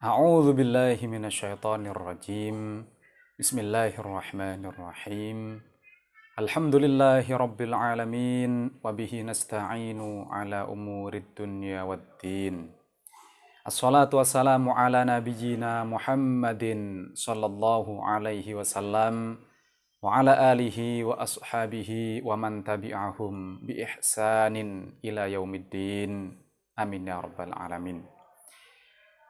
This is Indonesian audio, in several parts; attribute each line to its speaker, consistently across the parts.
Speaker 1: A'udzu billahi minasyaitonir rajim. Bismillahirrahmanirrahim. Alhamdulillahi rabbil alamin wa bihi nasta'inu ala umurid dunya waddin. Assalatu wassalamu ala nabiyyina Muhammadin sallallahu alaihi wasallam wa ala alihi wa ashabihi wa man tabi'ahum bi ihsanin ila yaumiddin. Amin ya rabbal alamin.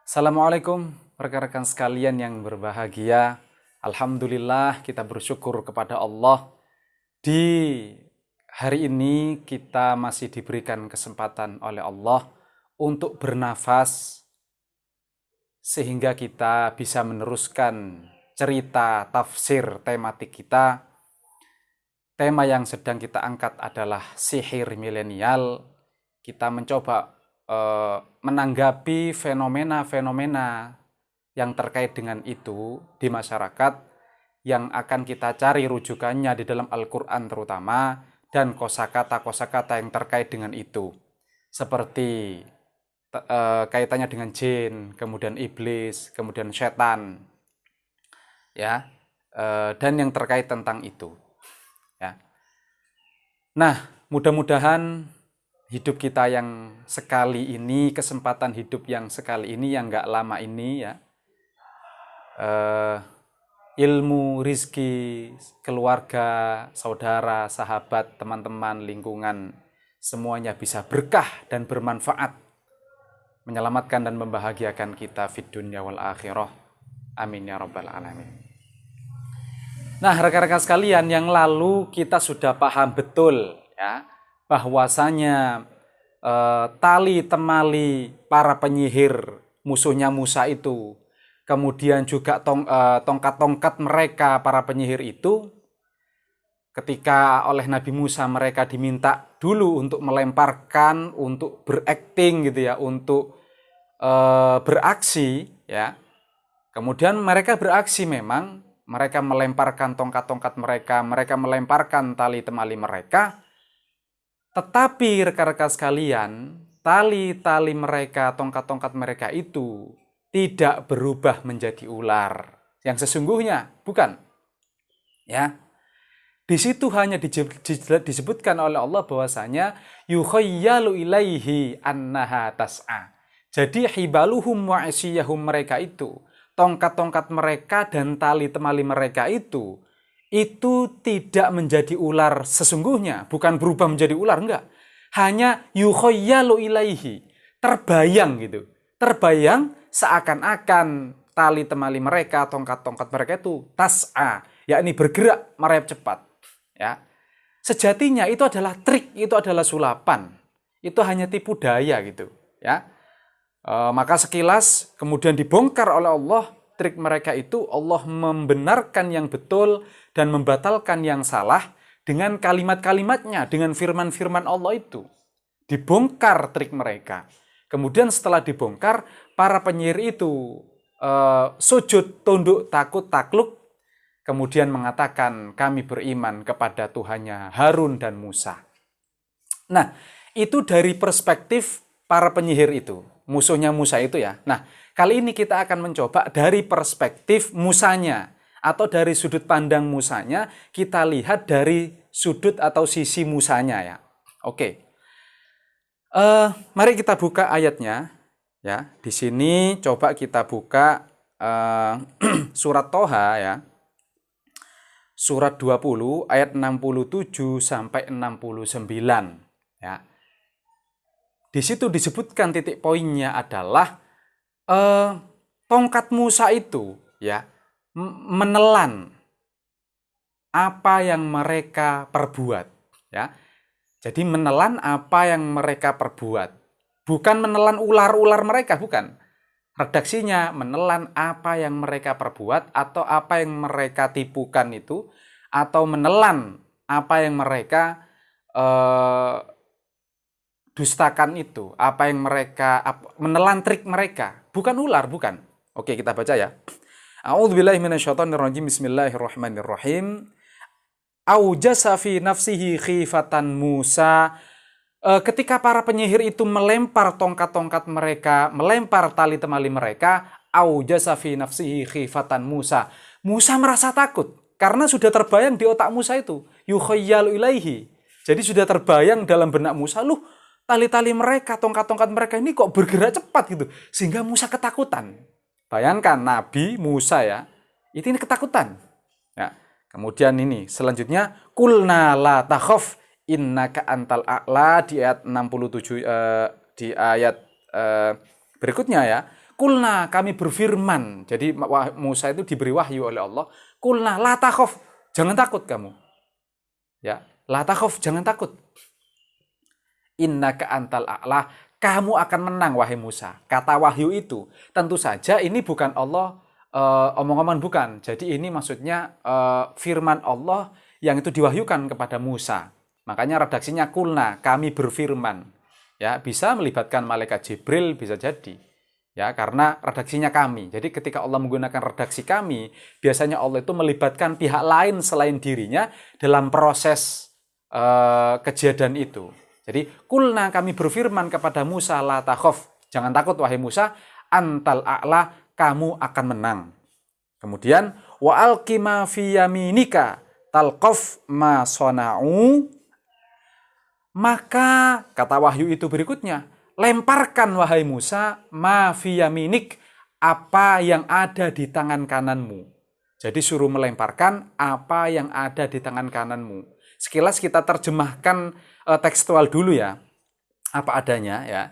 Speaker 1: Assalamualaikum rekan-rekan sekalian yang berbahagia. Alhamdulillah kita bersyukur kepada Allah. Di hari ini kita masih diberikan kesempatan oleh Allah untuk bernafas sehingga kita bisa meneruskan cerita tafsir tematik kita. Tema yang sedang kita angkat adalah sihir milenial. Kita mencoba menanggapi fenomena-fenomena yang terkait dengan itu di masyarakat yang akan kita cari rujukannya di dalam Al-Quran terutama dan kosakata-kosakata yang terkait dengan itu seperti kaitannya dengan jin, kemudian iblis, kemudian setan ya, dan yang terkait tentang itu ya. Nah, mudah-mudahan hidup kita yang sekali ini, kesempatan hidup yang sekali ini, yang gak lama ini ya, ilmu, rizki, keluarga, saudara, sahabat, teman-teman, lingkungan, semuanya bisa berkah dan bermanfaat, menyelamatkan dan membahagiakan kita fid dunya wal akhirah. Amin ya rabbal alamin. Nah, rekan-rekan sekalian, yang lalu kita sudah paham betul ya, bahwasanya tali temali para penyihir musuhnya Musa itu, kemudian juga tongkat-tongkat mereka para penyihir itu, ketika oleh Nabi Musa mereka diminta dulu untuk melemparkan, untuk berakting gitu ya, untuk beraksi ya. Kemudian mereka beraksi memang, mereka melemparkan tongkat-tongkat mereka melemparkan tali temali mereka. Tetapi rekan-rekan sekalian, tali-tali mereka, tongkat-tongkat mereka itu tidak berubah menjadi ular yang sesungguhnya, bukan. Ya. Di situ hanya disebutkan oleh Allah bahwasanya yukhayyalu ilaihi annaha tas'a. Jadi hibaluhum wa isiyahum mereka itu, tongkat-tongkat mereka dan tali temali mereka itu tidak menjadi ular sesungguhnya, bukan berubah menjadi ular, enggak. Hanya yukhayyalu ilaihi, terbayang gitu. Terbayang seakan-akan tali temali mereka, tongkat-tongkat mereka itu tas'a, yakni bergerak merayap cepat, ya. Sejatinya itu adalah trik, itu adalah sulapan. Itu hanya tipu daya gitu, ya. Maka sekilas kemudian dibongkar oleh Allah trik mereka itu. Allah membenarkan yang betul dan membatalkan yang salah dengan kalimat-kalimatnya, dengan firman-firman Allah itu. Dibongkar trik mereka. Kemudian setelah dibongkar, para penyihir itu sujud, tunduk, takut, takluk. Kemudian mengatakan, kami beriman kepada Tuhannya Harun dan Musa. Nah, itu dari perspektif para penyihir itu, musuhnya Musa itu ya. Nah, kali ini kita akan mencoba dari perspektif Musanya, atau dari sudut pandang Musanya, kita lihat dari sudut atau sisi Musanya ya. Oke. Mari kita buka ayatnya ya. Di sini coba kita buka surat Toha ya. Surat 20 ayat 67 sampai 69 ya. Di situ disebutkan titik poinnya adalah tongkat Musa itu ya menelan apa yang mereka perbuat ya. Jadi menelan apa yang mereka perbuat. Bukan menelan ular-ular mereka, bukan. Redaksinya menelan apa yang mereka perbuat atau apa yang mereka tipukan itu, atau menelan apa yang mereka dustakan itu, apa yang mereka menelan trik mereka, bukan ular, bukan. Oke, kita baca ya. A'udzubillahi minasyaitonirrajim. Bismillahirrahmanirrahim. Aujasa fi nafsihi khifatan Musa. Ketika para penyihir itu melempar tongkat-tongkat mereka, melempar tali temali mereka, aujasa fi nafsihi khifatan Musa. Musa merasa takut karena sudah terbayang di otak Musa itu, yukhayyalu ilaihi. Jadi sudah terbayang dalam benak Musa, loh, tali-tali mereka, tongkat-tongkat mereka ini kok bergerak cepat gitu. Sehingga Musa ketakutan. Bayangkan Nabi Musa ya, ini ketakutan. Ya. Kemudian ini selanjutnya, kulna la takhaf innaka antal a'la di ayat 67 di ayat berikutnya ya. Kulna, kami berfirman. Jadi Musa itu diberi wahyu oleh Allah. Kulna la takhaf, jangan takut kamu. Ya, la takhaf, jangan takut. Innaka antal a'la, kamu akan menang wahai Musa. Kata wahyu itu tentu saja ini bukan Allah omong-omongan, bukan. Jadi ini maksudnya firman Allah yang itu diwahyukan kepada Musa. Makanya redaksinya kulna, kami berfirman. Ya, bisa melibatkan malaikat Jibril, bisa jadi. Ya, karena redaksinya kami. Jadi ketika Allah menggunakan redaksi kami, biasanya Allah itu melibatkan pihak lain selain dirinya dalam proses kejadian itu. Jadi kulna, kami berfirman kepada Musa, la takhaf, jangan takut wahai Musa, antal a'la, kamu akan menang. Kemudian wa alqi ma fi yaminika talqaf ma sona'u, maka kata wahyu itu berikutnya, lemparkan wahai Musa ma fi yaminik, apa yang ada di tangan kananmu. Jadi suruh melemparkan apa yang ada di tangan kananmu. Sekilas kita terjemahkan tekstual dulu ya, apa adanya ya.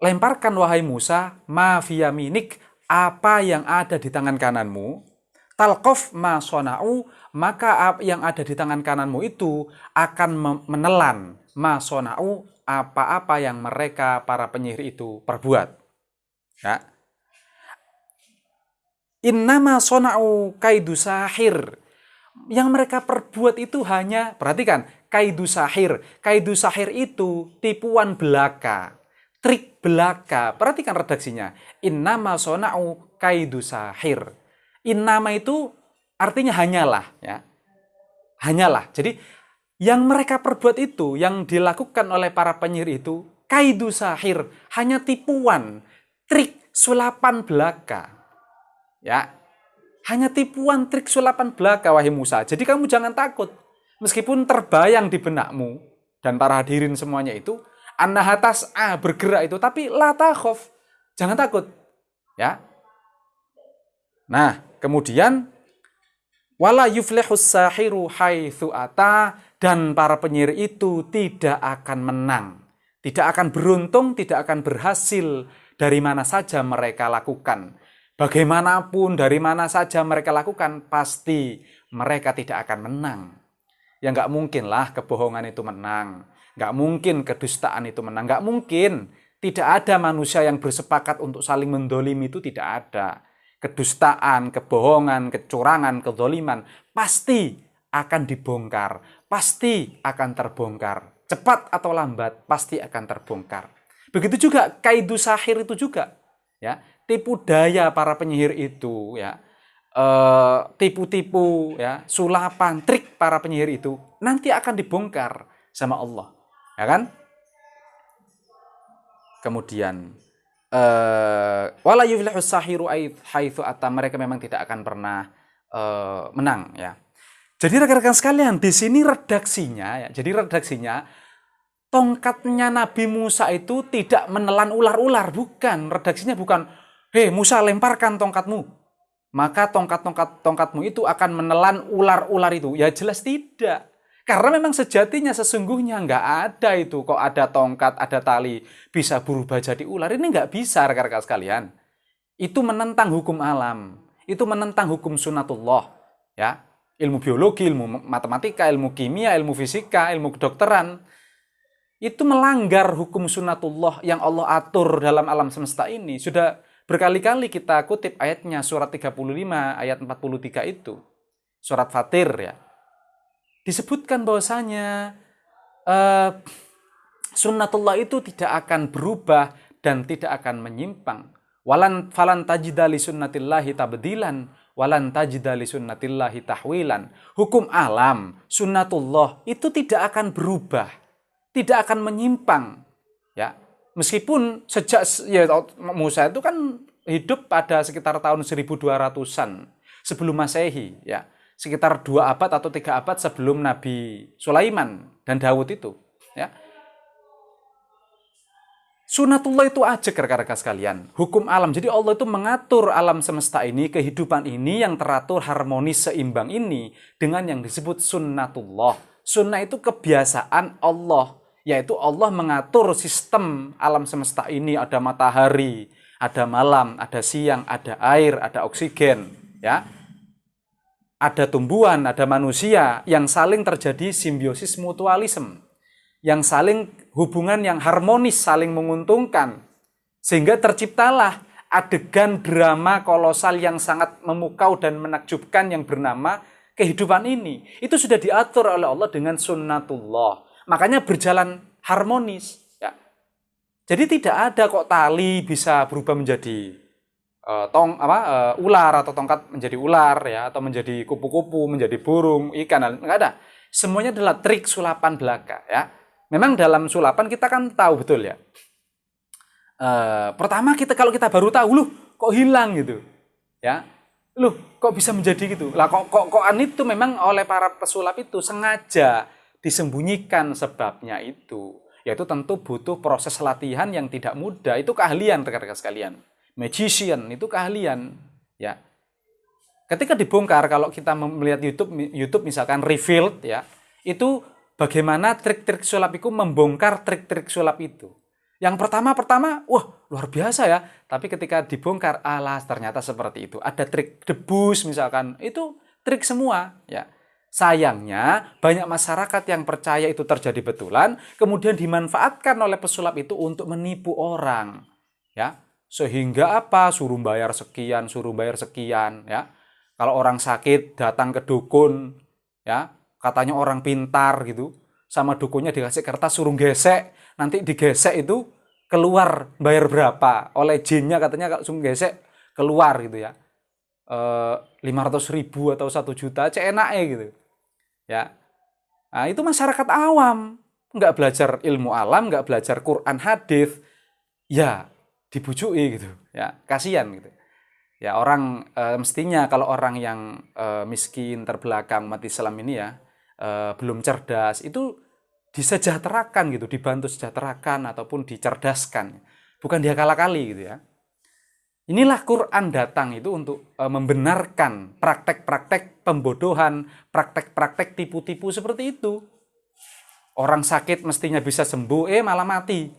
Speaker 1: Lemparkan wahai Musa ma fi yaminik, apa yang ada di tangan kananmu. Talqaf ma sona'u, maka yang ada di tangan kananmu itu akan menelan ma sona'u, apa-apa yang mereka para penyihir itu perbuat. Ya. Innama sona'u kaidu sahir. Yang mereka perbuat itu hanya, perhatikan, kaidu sahir. Kaidu sahir itu tipuan belaka, trik belaka. Perhatikan redaksinya. Innama sona'u kaidu sahir. Innama itu artinya hanyalah, ya. Hanyalah. Jadi yang mereka perbuat itu, yang dilakukan oleh para penyihir itu, kaidu sahir, hanya tipuan, trik, sulapan belaka. Ya. Hanya tipuan, trik, sulapan belaka wahai Musa. Jadi kamu jangan takut. Meskipun terbayang di benakmu dan para hadirin semuanya itu, annaha tas'a, bergerak itu, tapi la takhaf, jangan takut. Ya. Nah, kemudian wala yuflihus sahiru haitsu ata, dan para penyihir itu tidak akan menang, tidak akan beruntung, tidak akan berhasil dari mana saja mereka lakukan. Bagaimanapun, dari mana saja mereka lakukan, pasti mereka tidak akan menang. Ya nggak mungkin lah kebohongan itu menang. Nggak mungkin kedustaan itu menang. Nggak mungkin. Tidak ada manusia yang bersepakat untuk saling mendolimi, itu tidak ada. Kedustaan, kebohongan, kecurangan, kedoliman pasti akan dibongkar. Pasti akan terbongkar. Cepat atau lambat, pasti akan terbongkar. Begitu juga kaidu sahir itu juga. Ya, tipu daya para penyihir itu, ya, tipu-tipu, ya, sulapan, trik para penyihir itu nanti akan dibongkar sama Allah, ya kan? Kemudian wala yuflihus sahiru haitsu ata, mereka memang tidak akan pernah menang, ya. Jadi rekan-rekan sekalian, di sini redaksinya, ya. Jadi redaksinya tongkatnya Nabi Musa itu tidak menelan ular-ular, bukan. Redaksinya bukan, hei Musa, lemparkan tongkatmu, maka tongkatmu itu akan menelan ular-ular itu. Ya jelas tidak. Karena memang sejatinya sesungguhnya nggak ada itu. Kok ada tongkat, ada tali, bisa berubah jadi ular. Ini nggak bisa, rekan-rekan sekalian. Itu menentang hukum alam. Itu menentang hukum sunatullah. Ya, ilmu biologi, ilmu matematika, ilmu kimia, ilmu fisika, ilmu kedokteran. Itu melanggar hukum sunatullah yang Allah atur dalam alam semesta ini. Sudah berkali-kali kita kutip ayatnya, surat 35 ayat 43 itu. Surat Fatir, ya. Disebutkan bahwasanya sunnatullah itu tidak akan berubah dan tidak akan menyimpang. Falan tajida li sunnatillahi tabdilan walan tajida li sunnatillahi tahwilan. Hukum alam, sunnatullah itu tidak akan berubah, tidak akan menyimpang, ya. Meskipun sejak ya, Musa itu kan hidup pada sekitar tahun 1200-an sebelum Masehi, ya. Sekitar 2 abad atau 3 abad sebelum Nabi Sulaiman dan Daud itu, ya. Sunatullah itu aja rekan-rekan sekalian, hukum alam. Jadi Allah itu mengatur alam semesta ini, kehidupan ini yang teratur, harmonis, seimbang ini dengan yang disebut sunnatullah. Sunnah itu kebiasaan Allah, yaitu Allah mengatur sistem alam semesta ini. Ada matahari, ada malam, ada siang, ada air, ada oksigen, ya. Ada tumbuhan, ada manusia yang saling terjadi simbiosis mutualisme, yang saling hubungan yang harmonis, saling menguntungkan. Sehingga terciptalah adegan drama kolosal yang sangat memukau dan menakjubkan yang bernama kehidupan ini. Itu sudah diatur oleh Allah dengan sunnatullah. Makanya berjalan harmonis. Ya. Jadi tidak ada kok tali bisa berubah menjadi ular atau tongkat menjadi ular, ya, atau menjadi kupu-kupu, menjadi burung, ikan, enggak ada. Semuanya adalah trik sulapan belaka, ya. Memang dalam sulapan kita kan tahu betul, ya. Pertama kalau kita baru tahu, loh kok hilang gitu, ya. Loh kok bisa menjadi gitu. Lah kokan itu memang oleh para pesulap itu sengaja disembunyikan sebabnya itu. Yaitu tentu butuh proses latihan yang tidak mudah. Itu keahlian rekan-rekan sekalian. Magician itu keahlian, ya. Ketika dibongkar, kalau kita melihat YouTube misalkan Revealed, ya, itu bagaimana trik-trik sulap itu membongkar trik-trik sulap itu. Yang pertama, wah luar biasa ya. Tapi ketika dibongkar, alas ternyata seperti itu. Ada trik debus misalkan, itu trik semua, ya. Sayangnya banyak masyarakat yang percaya itu terjadi betulan, kemudian dimanfaatkan oleh pesulap itu untuk menipu orang, ya. Sehingga apa? Suruh bayar sekian, ya. Kalau orang sakit datang ke dukun, ya, katanya orang pintar gitu, sama dukunnya dikasih kertas suruh gesek, nanti digesek itu keluar bayar berapa, oleh jinnya katanya kalau suruh gesek keluar gitu, ya, 500.000 atau 1 juta, enaknya gitu, ya. Nah, itu masyarakat awam, nggak belajar ilmu alam, nggak belajar Quran hadis, ya dibujui gitu, ya, kasihan gitu. Ya orang mestinya kalau orang yang miskin terbelakang umat Islam ini, ya, belum cerdas, itu disejahterakan gitu, dibantu sejahterakan ataupun dicerdaskan, bukan diakal-akali gitu, ya. Inilah Quran datang itu untuk membenarkan praktek-praktek pembodohan, praktek-praktek tipu-tipu seperti itu. Orang sakit mestinya bisa sembuh, malah mati.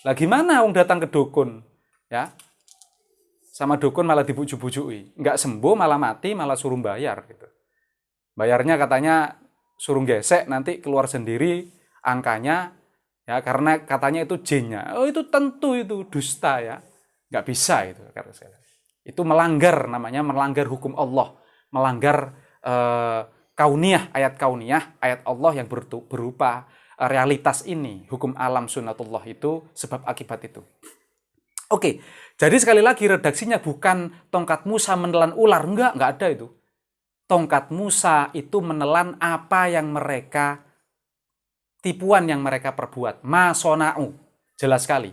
Speaker 1: Lah gimana wong datang ke dukun, ya? Sama dukun malah dibujuk-bujui. Enggak sembuh malah mati, malah suruh bayar gitu. Bayarnya katanya suruh gesek, nanti keluar sendiri angkanya, ya, karena katanya itu jinnya. Oh, itu tentu itu dusta, ya. Enggak bisa itu. Itu melanggar, namanya melanggar hukum Allah, melanggar kauniyah, ayat Allah yang berupa realitas ini, hukum alam sunnatullah itu, sebab akibat itu. Oke, jadi sekali lagi redaksinya bukan tongkat Musa menelan ular, enggak ada itu. Tongkat Musa itu menelan apa yang mereka, tipuan yang mereka perbuat, masona'u, jelas sekali.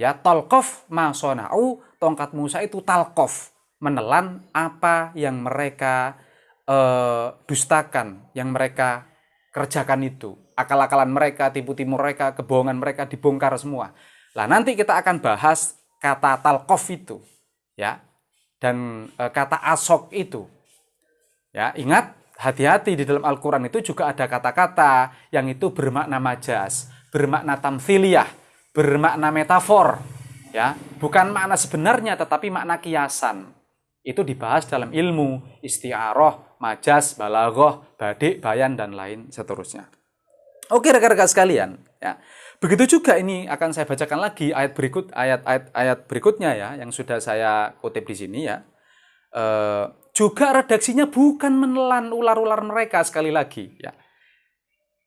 Speaker 1: Ya, talqof masona'u, tongkat Musa itu talqof, menelan apa yang mereka dustakan, yang mereka kerjakan itu. Akal-akalan mereka, tipu-tipu mereka, kebohongan mereka dibongkar semua. Lah nanti kita akan bahas kata talqof itu, ya, dan kata asok itu. Ya, ingat, hati-hati di dalam Al-Quran itu juga ada kata-kata yang itu bermakna majaz, bermakna tamthiliyah, bermakna metafor, ya, bukan makna sebenarnya tetapi makna kiasan. Itu dibahas dalam ilmu isti'arah, majaz, balaghah, badik, bayan, dan lain seterusnya. Oke rekan-rekan sekalian, ya. Begitu juga ini akan saya bacakan lagi ayat berikutnya, ya, yang sudah saya kutip di sini, ya. Juga redaksinya bukan menelan ular-ular mereka, sekali lagi, ya.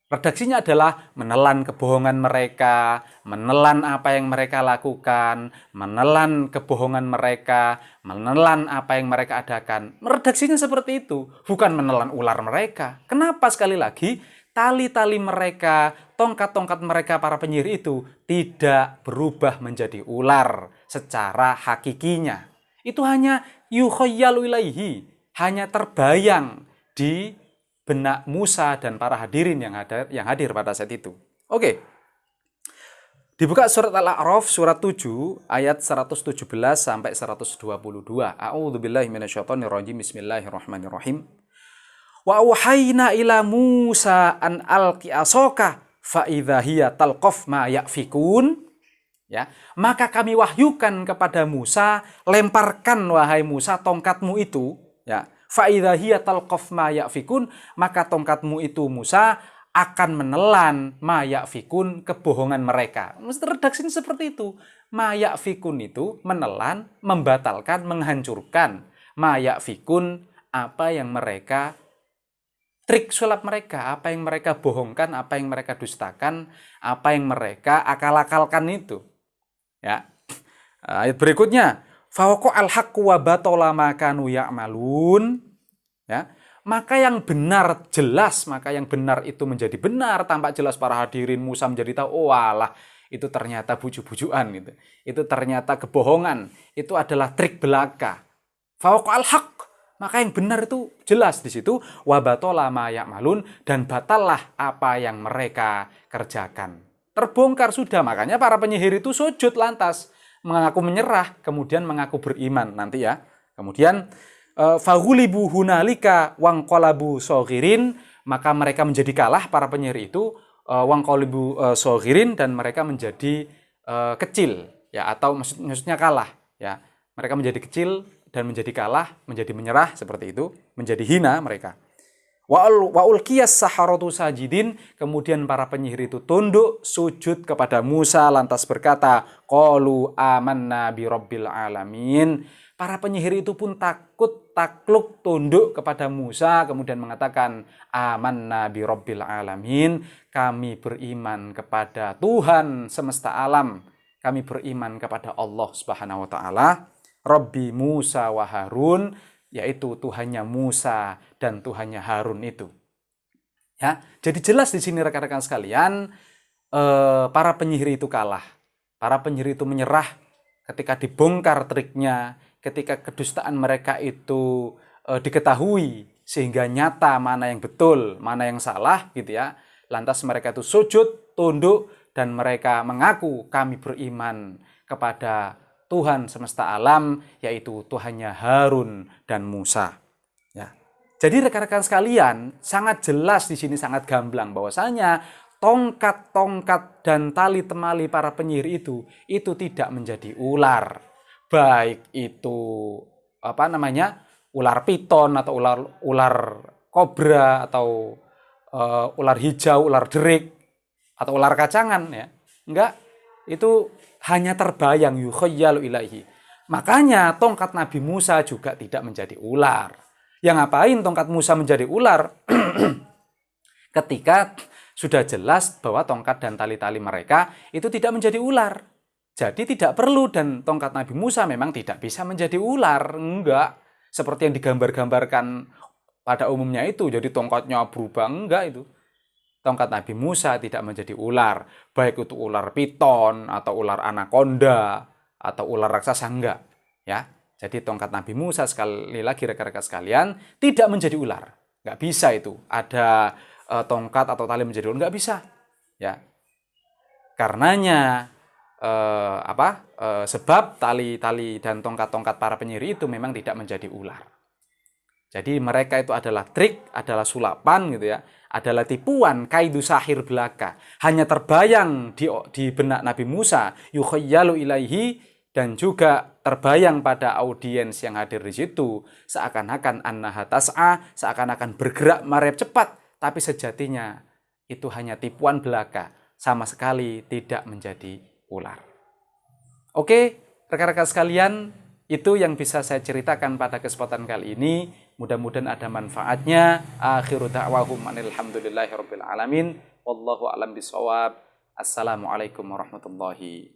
Speaker 1: Redaksinya adalah menelan kebohongan mereka, menelan apa yang mereka lakukan, menelan kebohongan mereka, menelan apa yang mereka adakan. Redaksinya seperti itu, bukan menelan ular mereka. Kenapa? Sekali lagi, tali-tali mereka, tongkat-tongkat mereka para penyihir itu tidak berubah menjadi ular, secara hakikinya. Itu hanya yukhayyalu ilaihi, hanya terbayang di benak Musa dan para hadirin yang hadir pada saat itu. Oke. Dibuka surat Al-A'raf surat 7 ayat 117 sampai 122. A'udzubillahi minasyaitonirrajim. Bismillahirrahmanirrahim. Wa auhayna ila Musa an alqi asaka fa idza hiya talqaf ma yafikun. Ya, maka kami wahyukan kepada Musa, lemparkan wahai Musa tongkatmu itu, ya. Fa idza hiya talqaf ma yafikun, maka tongkatmu itu Musa akan menelan ma yafikun, kebohongan mereka. Redaksinya seperti itu. Ma yafikun itu menelan, membatalkan, menghancurkan. Ma yafikun, apa yang mereka trik sulap mereka, apa yang mereka bohongkan, apa yang mereka dustakan, apa yang mereka akal-akalkan itu. Ya. Ayat berikutnya, fawaqa al-haqqu wa batala ma kanu ya'malun. Ya. Maka yang benar jelas, maka yang benar itu menjadi benar, tampak jelas para hadirin. Musa menjadi tahu, oh alah, itu ternyata bujuk-bujukan gitu. Itu ternyata kebohongan, itu adalah trik belaka. Fawaqa al-haqq, maka yang benar itu jelas di situ, wa batala ma ya'malun, dan batallah apa yang mereka kerjakan. Terbongkar sudah, makanya para penyihir itu sujud lantas, mengaku menyerah, kemudian mengaku beriman nanti ya. Kemudian fahulibu hunalika wangqalabu soghirin, maka mereka menjadi kalah, para penyihir itu wangqalabu soghirin, dan mereka menjadi kecil ya, atau maksudnya kalah ya. Mereka menjadi kecil dan menjadi kalah, menjadi menyerah seperti itu, menjadi hina mereka. Wa ulqiyas saharatu sajidin, kemudian para penyihir itu tunduk sujud kepada Musa lantas berkata, qalu amanna bi rabbil alamin. Para penyihir itu pun takut, takluk, tunduk kepada Musa, kemudian mengatakan, amanna bi rabbil alamin, kami beriman kepada Tuhan semesta alam, kami beriman kepada Allah Subhanahu wa taala, Rabbi Musa wa Harun, yaitu Tuhannya Musa dan Tuhannya Harun itu. Ya, jadi jelas di sini rekan-rekan sekalian, para penyihir itu kalah, para penyihir itu menyerah ketika dibongkar triknya, ketika kedustaan mereka itu diketahui sehingga nyata mana yang betul, mana yang salah gitu ya. Lantas mereka itu sujud, tunduk, dan mereka mengaku kami beriman kepada Tuhan semesta alam, yaitu Tuhannya Harun dan Musa. Ya. Jadi rekan-rekan sekalian, sangat jelas di sini, sangat gamblang bahwasanya tongkat-tongkat dan tali temali para penyihir itu tidak menjadi ular. Baik itu ular piton atau ular kobra atau ular hijau, ular derik atau ular kacangan ya. Enggak, itu hanya terbayang, yukhayyalu ilaihi. Makanya tongkat Nabi Musa juga tidak menjadi ular. Yang ngapain tongkat Musa menjadi ular? Ketika sudah jelas bahwa tongkat dan tali-tali mereka itu tidak menjadi ular. Jadi tidak perlu, dan tongkat Nabi Musa memang tidak bisa menjadi ular. Enggak. Seperti yang digambar-gambarkan pada umumnya itu. Jadi tongkatnya berubah. Enggak itu. Tongkat Nabi Musa tidak menjadi ular. Baik itu ular piton, atau ular anaconda, atau ular raksasa, enggak. Ya. Jadi tongkat Nabi Musa, sekali lagi rekan-rekan sekalian, tidak menjadi ular. Enggak bisa itu. Ada tongkat atau tali menjadi ular. Enggak bisa. Ya. Karenanya sebab tali-tali dan tongkat-tongkat para penyihir itu memang tidak menjadi ular. Jadi mereka itu adalah trik, adalah sulapan gitu ya, adalah tipuan, kaidu sahir belaka. Hanya terbayang di benak Nabi Musa, yukhayyalu ilaihi, dan juga terbayang pada audiens yang hadir di situ, seakan-akan annaha tas'a, seakan-akan bergerak merayap cepat, tapi sejatinya itu hanya tipuan belaka, sama sekali tidak menjadi ular. Oke, rekan-rekan sekalian, itu yang bisa saya ceritakan pada kesempatan kali ini. Mudah-mudahan ada manfaatnya. Akhiru da'wahum alhamdulillahirabbil alamin. Wallahu a'lam bishawab. Assalamualaikum warahmatullahi